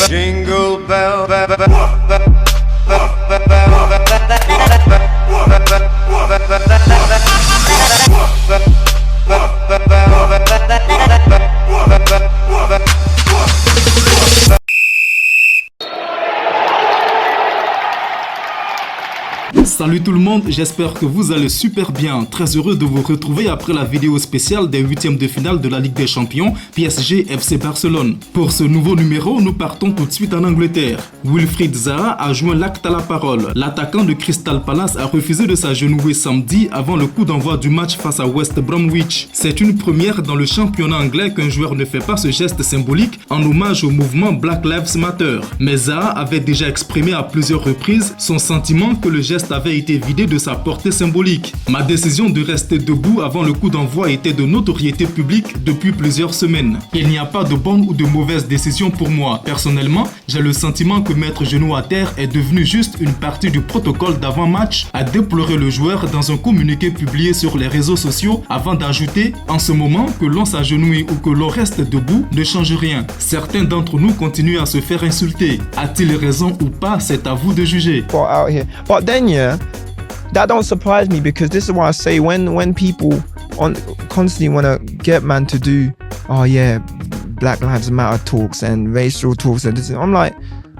Jingle bell, Salut tout le monde, j'espère que vous allez super bien. Très heureux de vous retrouver après la vidéo spéciale des huitièmes de finale de la Ligue des Champions PSG FC Barcelone. Pour ce nouveau numéro, nous partons tout de suite en Angleterre. Wilfried Zaha a joint l'acte à la parole. L'attaquant de Crystal Palace a refusé de s'agenouiller samedi avant le coup d'envoi du match face à West Bromwich. C'est une première dans le championnat anglais qu'un joueur ne fait pas ce geste symbolique en hommage au mouvement Black Lives Matter. Mais Zaha avait déjà exprimé à plusieurs reprises son sentiment que le geste avait été vidé de sa portée symbolique. Ma décision de rester debout avant le coup d'envoi était de notoriété publique depuis plusieurs semaines. Il n'y a pas de bonne ou de mauvaise décision pour moi. Personnellement, j'ai le sentiment que mettre genou à terre est devenu juste une partie du protocole d'avant-match, a déploré le joueur dans un communiqué publié sur les réseaux sociaux avant d'ajouter « En ce moment, que l'on s'agenouille ou que l'on reste debout ne change rien. Certains d'entre nous continuent à se faire insulter. A-t-il raison ou pas, c'est à vous de juger. » Out here. But then that don't surprise me, because this is why I say when people constantly want to get man to do Black Lives Matter talks and racial talks and this, I'm like,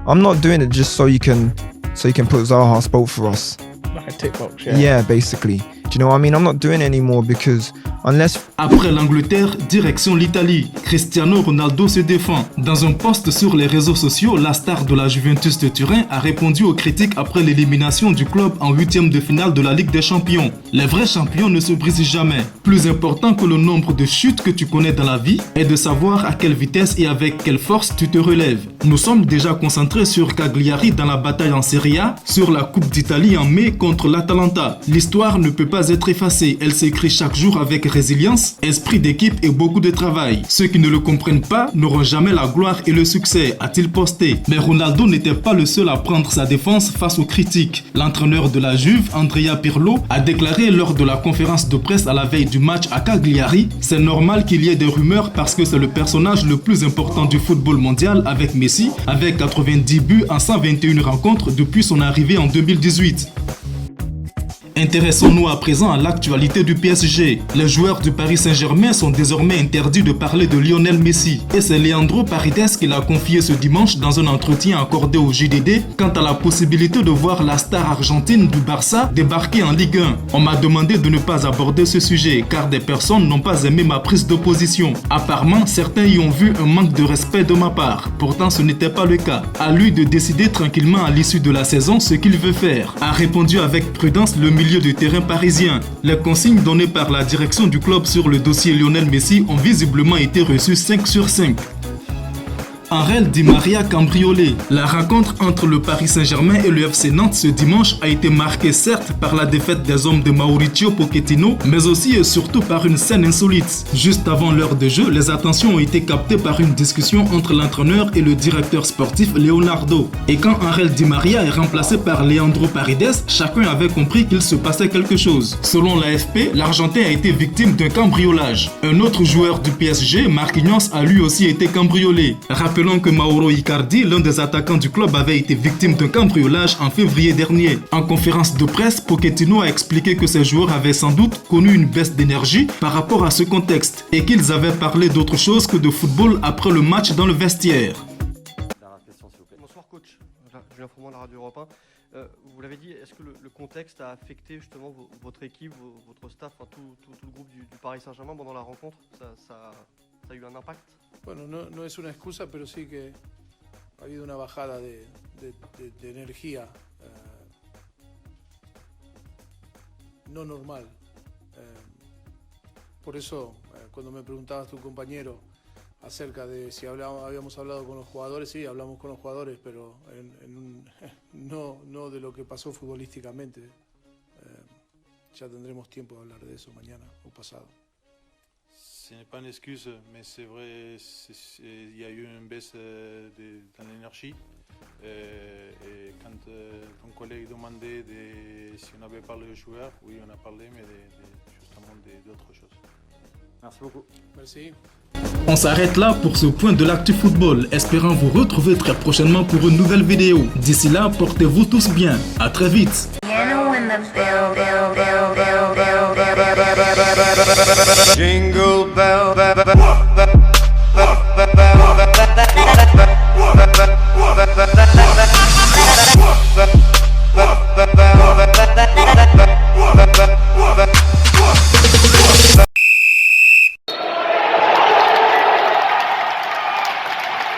I'm not doing it just so you can put Zaha spoke for us. Like a tick box, Yeah, basically. Do you know what I mean? I'm not doing it anymore because unless... Après l'Angleterre, direction l'Italie. Cristiano Ronaldo se défend. Dans un post sur les réseaux sociaux, la star de la Juventus de Turin a répondu aux critiques après l'élimination du club en huitième de finale de la Ligue des Champions. Les vrais champions ne se brisent jamais. Plus important que le nombre de chutes que tu connais dans la vie est de savoir à quelle vitesse et avec quelle force tu te relèves. Nous sommes déjà concentrés sur Cagliari dans la bataille en Serie A, sur la Coupe d'Italie en mai contre l'Atalanta. L'histoire ne peut pas être effacée, elle s'écrit chaque jour avec résilience, esprit d'équipe et beaucoup de travail. Ceux qui ne le comprennent pas n'auront jamais la gloire et le succès, a-t-il posté. Mais Ronaldo n'était pas le seul à prendre sa défense face aux critiques. L'entraîneur de la Juve, Andrea Pirlo, a déclaré lors de la conférence de presse à la veille du match à Cagliari: « C'est normal qu'il y ait des rumeurs parce que c'est le personnage le plus important du football mondial avec Messi, avec 90 buts en 121 rencontres depuis son arrivée en 2018. » Intéressons-nous à présent à l'actualité du PSG. Les joueurs du Paris Saint-Germain sont désormais interdits de parler de Lionel Messi. Et c'est Leandro Paredes qui l'a confié ce dimanche dans un entretien accordé au JDD quant à la possibilité de voir la star argentine du Barça débarquer en Ligue 1. On m'a demandé de ne pas aborder ce sujet car des personnes n'ont pas aimé ma prise de position. Apparemment, certains y ont vu un manque de respect de ma part. Pourtant, ce n'était pas le cas. À lui de décider tranquillement à l'issue de la saison ce qu'il veut faire, a répondu avec prudence le milieu de terrain parisien. Les consignes données par la direction du club sur le dossier Lionel Messi ont visiblement été reçues 5 sur 5. Angel Di Maria cambriolé. La rencontre entre le Paris Saint-Germain et le FC Nantes ce dimanche a été marquée certes par la défaite des hommes de Mauricio Pochettino, mais aussi et surtout par une scène insolite. Juste avant l'heure de jeu, les attentions ont été captées par une discussion entre l'entraîneur et le directeur sportif Leonardo. Et quand Angel Di Maria est remplacé par Leandro Paredes, chacun avait compris qu'il se passait quelque chose. Selon l'AFP, l'Argentin a été victime d'un cambriolage. Un autre joueur du PSG, Marquinhos, a lui aussi été cambriolé. Rappelons que Mauro Icardi, l'un des attaquants du club, avait été victime d'un cambriolage en février dernier. En conférence de presse, Pochettino a expliqué que ses joueurs avaient sans doute connu une baisse d'énergie par rapport à ce contexte et qu'ils avaient parlé d'autre chose que de football après le match dans le vestiaire. Bonsoir coach, Julien Froment de la Radio Europe 1. Vous l'avez dit, est-ce que le contexte a affecté justement votre équipe, votre staff, enfin, tout le groupe du Paris Saint-Germain pendant la rencontre? Ça a eu un impact? Bueno, no es una excusa, pero sí que ha habido una bajada de energía no normal. Por eso, cuando me preguntabas tu compañero acerca de si habíamos hablado con los jugadores, sí, hablamos con los jugadores, pero no de lo que pasó futbolísticamente. Ya tendremos tiempo de hablar de eso mañana o pasado. Ce n'est pas une excuse, mais c'est vrai, il y a eu une baisse dans l'énergie. Et quand ton collègue demandait si on avait parlé aux joueurs, oui, on a parlé, mais justement d'autres choses. Merci beaucoup. Merci. On s'arrête là pour ce point de l'actu football, espérant vous retrouver très prochainement pour une nouvelle vidéo. D'ici là, portez-vous tous bien. À très vite. Jingle bell.